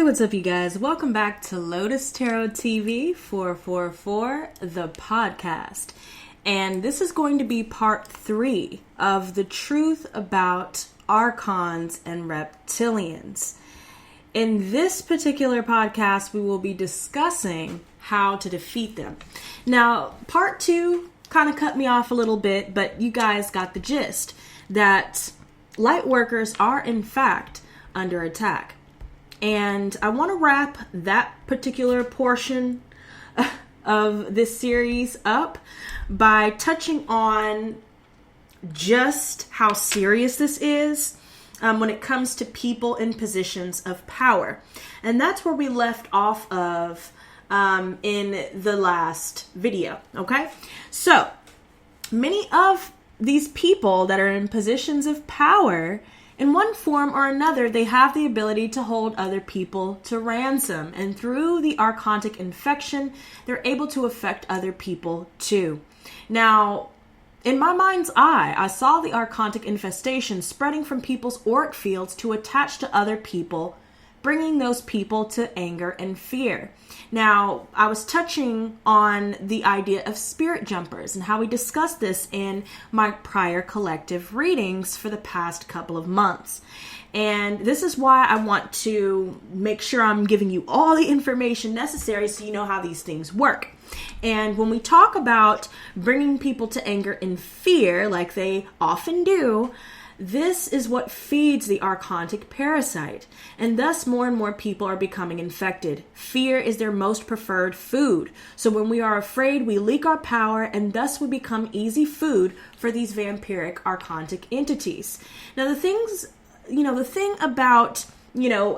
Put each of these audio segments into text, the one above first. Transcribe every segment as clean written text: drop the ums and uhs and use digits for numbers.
Hey, what's up, you guys? Welcome back to Lotus Tarot TV 444, the podcast. And this is going to be part 3 of the truth about Archons and Reptilians. In this particular podcast, we will be discussing how to defeat them. Now, part 2 kind of cut me off a little bit, but you guys got the gist that Lightworkers are, in fact, under attack. And I want to wrap that particular portion of this series up by touching on just how serious this is when it comes to people in positions of power. And that's where we left off of in the last video, okay? So, many of these people that are in positions of power, in one form or another, they have the ability to hold other people to ransom. And through the archontic infection, they're able to affect other people too. Now, in my mind's eye, I saw the archontic infestation spreading from people's auric fields to attach to other people, bringing those people to anger and fear. Now, I was touching on the idea of spirit jumpers and how we discussed this in my prior collective readings for the past couple of months. And this is why I want to make sure I'm giving you all the information necessary so you know how these things work. And when we talk about bringing people to anger and fear, like they often do, this is what feeds the archontic parasite, and thus more and more people are becoming infected. Fear is their most preferred food. So when we are afraid, we leak our power, and thus we become easy food for these vampiric archontic entities. Now the thing about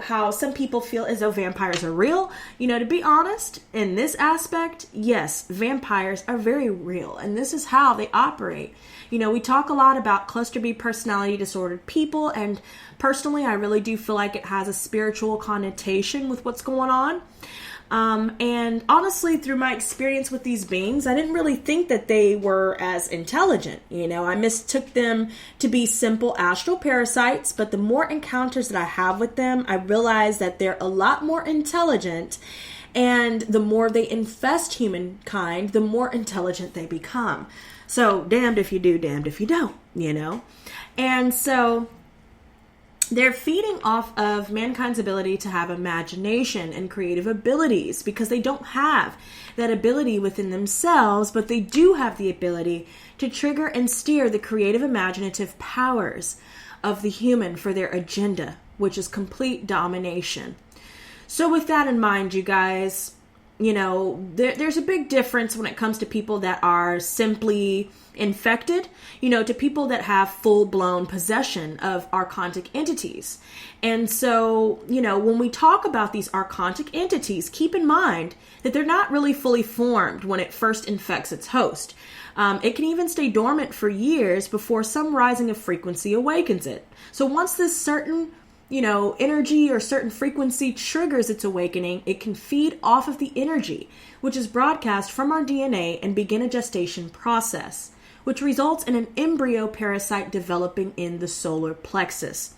how some people feel as though vampires are real, to be honest, in this aspect, yes, vampires are very real, and this is how they operate. We talk a lot about cluster B personality disordered people, and personally, I really do feel like it has a spiritual connotation with what's going on. And honestly, through my experience with these beings, I didn't really think that they were as intelligent. I mistook them to be simple astral parasites, but the more encounters that I have with them, I realize that they're a lot more intelligent, and the more they infest humankind, the more intelligent they become. So, damned if you do, damned if you don't, And so they're feeding off of mankind's ability to have imagination and creative abilities, because they don't have that ability within themselves, but they do have the ability to trigger and steer the creative imaginative powers of the human for their agenda, which is complete domination. So with that in mind, you guys, there's a big difference when it comes to people that are simply infected, to people that have full-blown possession of archontic entities. And so, when we talk about these archontic entities, keep in mind that they're not really fully formed when it first infects its host. It can even stay dormant for years before some rising of frequency awakens it. So once this certain energy or certain frequency triggers its awakening, it can feed off of the energy, which is broadcast from our DNA and begin a gestation process, which results in an embryo parasite developing in the solar plexus.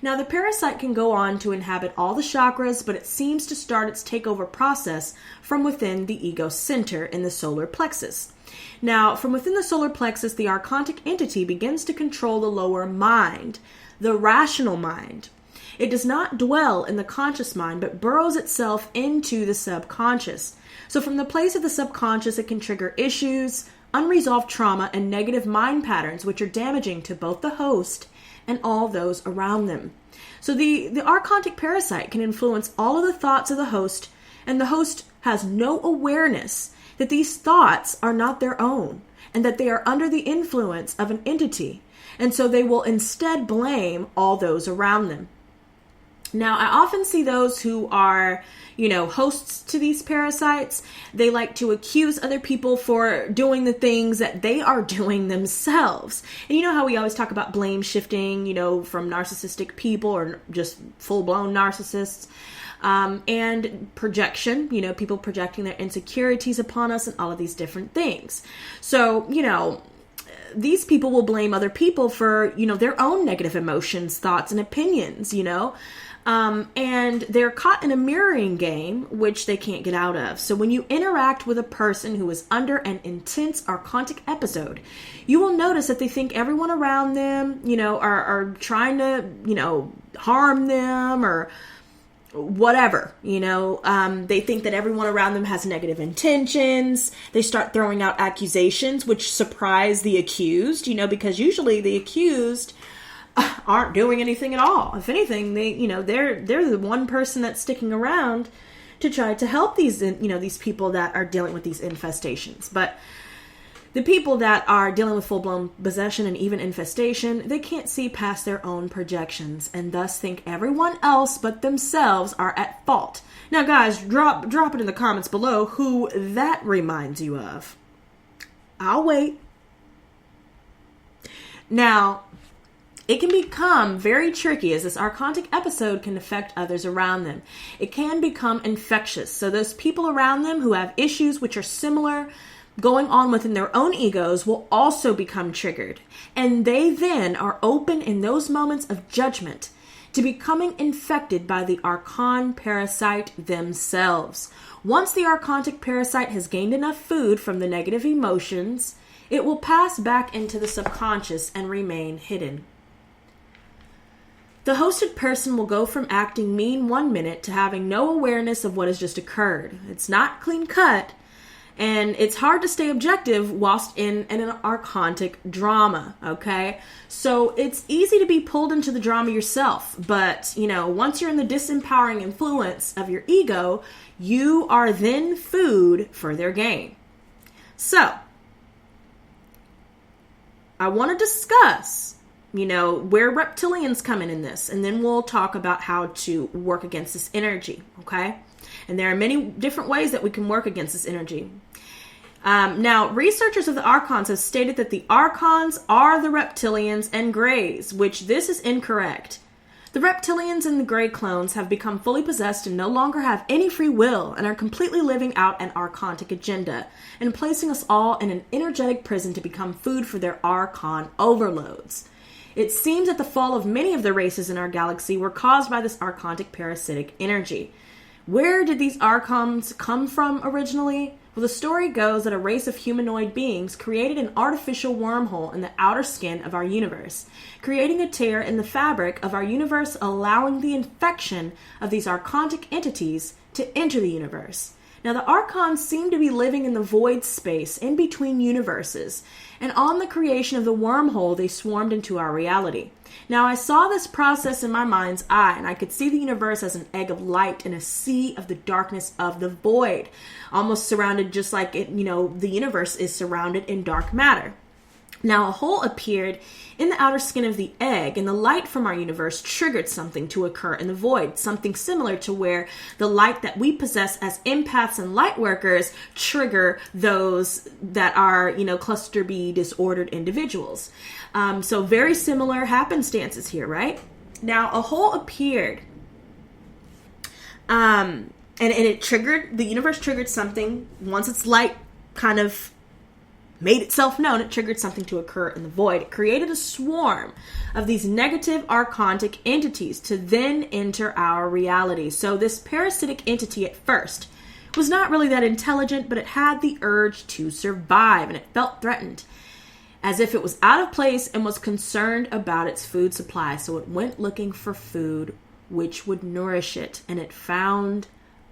Now, the parasite can go on to inhabit all the chakras, but it seems to start its takeover process from within the ego center in the solar plexus. Now, from within the solar plexus, the archontic entity begins to control the lower mind, the rational mind. It does not dwell in the conscious mind, but burrows itself into the subconscious. So from the place of the subconscious, it can trigger issues, unresolved trauma, and negative mind patterns, which are damaging to both the host and all those around them. So the archontic parasite can influence all of the thoughts of the host, and the host has no awareness that these thoughts are not their own, and that they are under the influence of an entity. And so they will instead blame all those around them. Now, I often see those who are, hosts to these parasites. They like to accuse other people for doing the things that they are doing themselves. And you know how we always talk about blame shifting, from narcissistic people or just full-blown narcissists. And projection, people projecting their insecurities upon us and all of these different things. So, these people will blame other people for, their own negative emotions, thoughts, and opinions, And they're caught in a mirroring game, which they can't get out of. So when you interact with a person who is under an intense archontic episode, you will notice that they think everyone around them, are trying to, harm them or whatever, they think that everyone around them has negative intentions. They start throwing out accusations, which surprise the accused, because usually the accused aren't doing anything at all. If anything, they're the one person that's sticking around to try to help these people that are dealing with these infestations. But the people that are dealing with full-blown possession and even infestation, they can't see past their own projections and thus think everyone else but themselves are at fault. Now, guys, drop it in the comments below who that reminds you of. I'll wait. Now, it can become very tricky as this archontic episode can affect others around them. It can become infectious. So those people around them who have issues which are similar going on within their own egos will also become triggered. And they then are open in those moments of judgment to becoming infected by the Archon parasite themselves. Once the archontic parasite has gained enough food from the negative emotions, it will pass back into the subconscious and remain hidden. The hosted person will go from acting mean 1 minute to having no awareness of what has just occurred. It's not clean cut, and it's hard to stay objective whilst in an archontic drama, okay? So it's easy to be pulled into the drama yourself, but, once you're in the disempowering influence of your ego, you are then food for their game. So, I want to discuss where reptilians come in this, and then we'll talk about how to work against this energy, okay? And there are many different ways that we can work against this energy. Now, researchers of the Archons have stated that the Archons are the reptilians and Greys, which this is incorrect. The reptilians and the Grey clones have become fully possessed and no longer have any free will and are completely living out an archontic agenda and placing us all in an energetic prison to become food for their Archon overloads. It seems that the fall of many of the races in our galaxy were caused by this archontic parasitic energy. Where did these Archons come from originally? Well, the story goes that a race of humanoid beings created an artificial wormhole in the outer skin of our universe, creating a tear in the fabric of our universe, allowing the infection of these archontic entities to enter the universe. Now, the Archons seem to be living in the void space in between universes, and on the creation of the wormhole, they swarmed into our reality. Now, I saw this process in my mind's eye, and I could see the universe as an egg of light in a sea of the darkness of the void, almost surrounded just like the universe is surrounded in dark matter. Now, a hole appeared in the outer skin of the egg, and the light from our universe triggered something to occur in the void, something similar to where the light that we possess as empaths and lightworkers trigger those that are, cluster B disordered individuals. So very similar happenstances here, right? Now, a hole appeared, and it triggered, the universe triggered something. Once its light kind of made itself known, it triggered something to occur in the void. It created a swarm of these negative archontic entities to then enter our reality. So this parasitic entity at first was not really that intelligent, but it had the urge to survive, and it felt threatened, as if it was out of place and was concerned about its food supply. So it went looking for food which would nourish it, and it found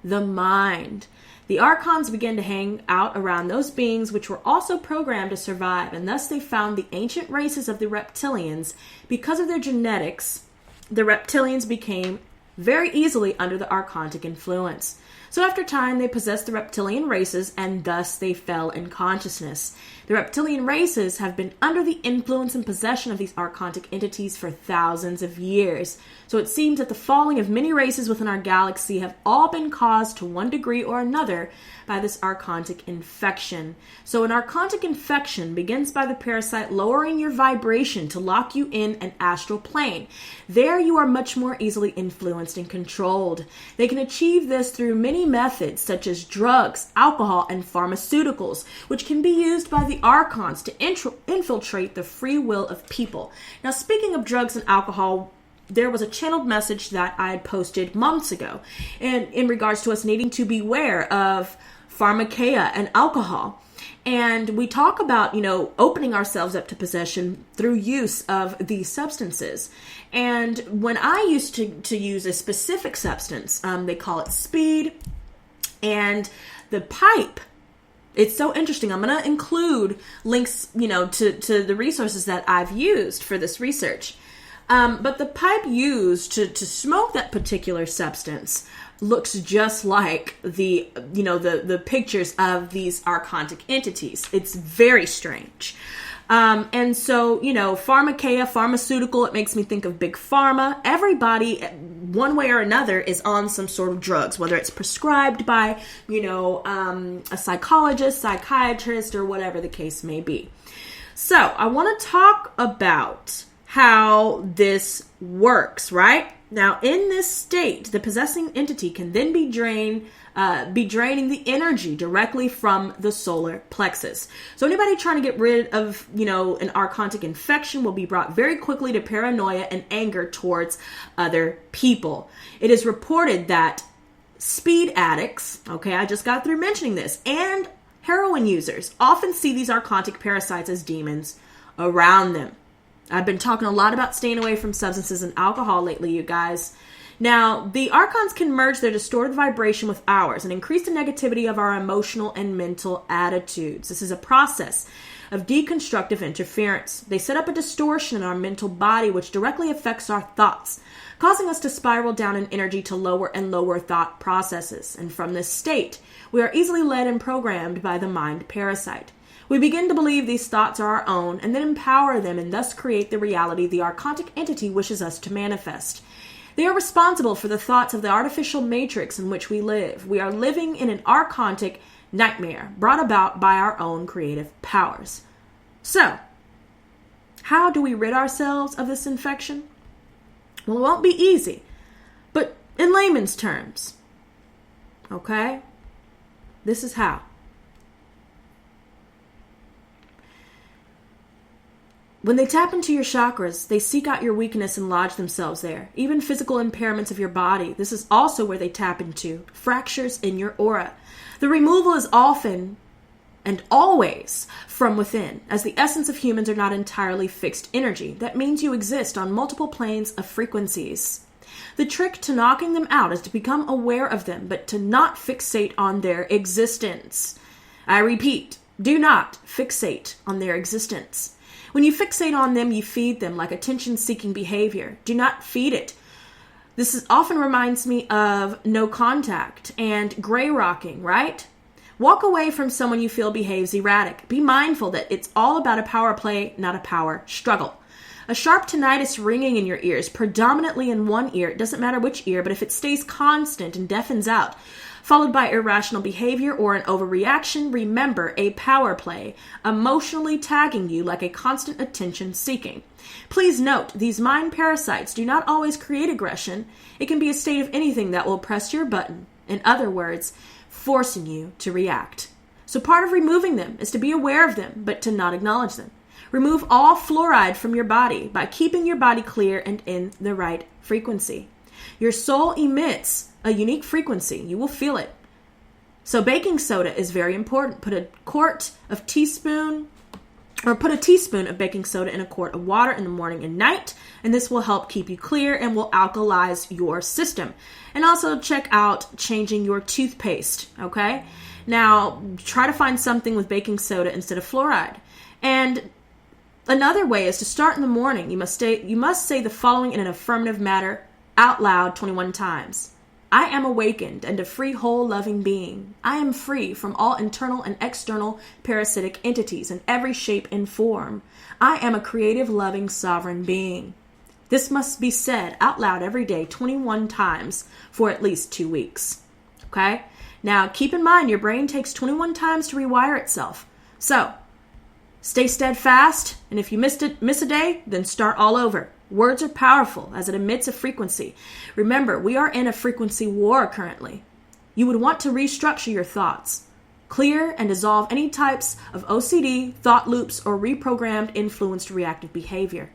the mind. The Archons began to hang out around those beings which were also programmed to survive, and thus they found the ancient races of the reptilians. Because of their genetics, the reptilians became very easily under the archontic influence. So after time, they possessed the reptilian races, and thus they fell in consciousness. The reptilian races have been under the influence and possession of these archontic entities for thousands of years. So it seems that the falling of many races within our galaxy have all been caused to one degree or another by this archontic infection. So an archontic infection begins by the parasite lowering your vibration to lock you in an astral plane. There you are much more easily influenced and controlled. They can achieve this through many methods such as drugs, alcohol, and pharmaceuticals, which can be used by the Archons to infiltrate the free will of people. Now, speaking of drugs and alcohol, there was a channeled message that I had posted months ago, and in regards to us needing to beware of pharmakeia and alcohol. And we talk about, opening ourselves up to possession through use of these substances. And when I used to use a specific substance, they call it speed, and the pipe. It's so interesting. I'm going to include links, to the resources that I've used for this research. But the pipe used to smoke that particular substance looks just like the pictures of these archontic entities. It's very strange. And so, pharmakeia, pharmaceutical, it makes me think of big pharma. Everybody, one way or another, is on some sort of drugs, whether it's prescribed by, a psychologist, psychiatrist, or whatever the case may be. So I want to talk about how this works, right? Now, in this state, the possessing entity can then be draining the energy directly from the solar plexus. So anybody trying to get rid of, an archontic infection will be brought very quickly to paranoia and anger towards other people. It is reported that speed addicts, I just got through mentioning this, and heroin users often see these archontic parasites as demons around them. I've been talking a lot about staying away from substances and alcohol lately, you guys. Now, the Archons can merge their distorted vibration with ours and increase the negativity of our emotional and mental attitudes. This is a process of deconstructive interference. They set up a distortion in our mental body which directly affects our thoughts, causing us to spiral down in energy to lower and lower thought processes. And from this state, we are easily led and programmed by the mind parasite. We begin to believe these thoughts are our own and then empower them and thus create the reality the archontic entity wishes us to manifest. They are responsible for the thoughts of the artificial matrix in which we live. We are living in an archontic nightmare brought about by our own creative powers. So, how do we rid ourselves of this infection? Well, it won't be easy, but in layman's terms, this is how. When they tap into your chakras, they seek out your weakness and lodge themselves there. Even physical impairments of your body. This is also where they tap into. Fractures in your aura. The removal is often and always from within, as the essence of humans are not entirely fixed energy. That means you exist on multiple planes of frequencies. The trick to knocking them out is to become aware of them, but to not fixate on their existence. I repeat, do not fixate on their existence. When you fixate on them, you feed them like attention-seeking behavior. Do not feed it. This often reminds me of no contact and gray rocking, right? Walk away from someone you feel behaves erratic. Be mindful that it's all about a power play, not a power struggle. A sharp tinnitus ringing in your ears, predominantly in one ear, it doesn't matter which ear, but if it stays constant and deafens out, followed by irrational behavior or an overreaction, remember a power play, emotionally tagging you like a constant attention seeking. Please note, these mind parasites do not always create aggression. It can be a state of anything that will press your button. In other words, forcing you to react. So part of removing them is to be aware of them, but to not acknowledge them. Remove all fluoride from your body by keeping your body clear and in the right frequency. Your soul emits a unique frequency. You will feel it. So baking soda is very important. Put a teaspoon of baking soda in a quart of water in the morning and night, and this will help keep you clear and will alkalize your system. And also check out changing your toothpaste, okay? Now, try to find something with baking soda instead of fluoride. And another way is to start in the morning. You must say the following in an affirmative manner out loud 21 times. I am awakened and a free, whole, loving being. I am free from all internal and external parasitic entities in every shape and form. I am a creative, loving, sovereign being. This must be said out loud every day 21 times for at least 2 weeks. Okay? Now, keep in mind your brain takes 21 times to rewire itself. So, stay steadfast, and if you miss a day, then start all over. Words are powerful as it emits a frequency. Remember, we are in a frequency war currently. You would want to restructure your thoughts. Clear and dissolve any types of OCD, thought loops, or reprogrammed influenced reactive behavior.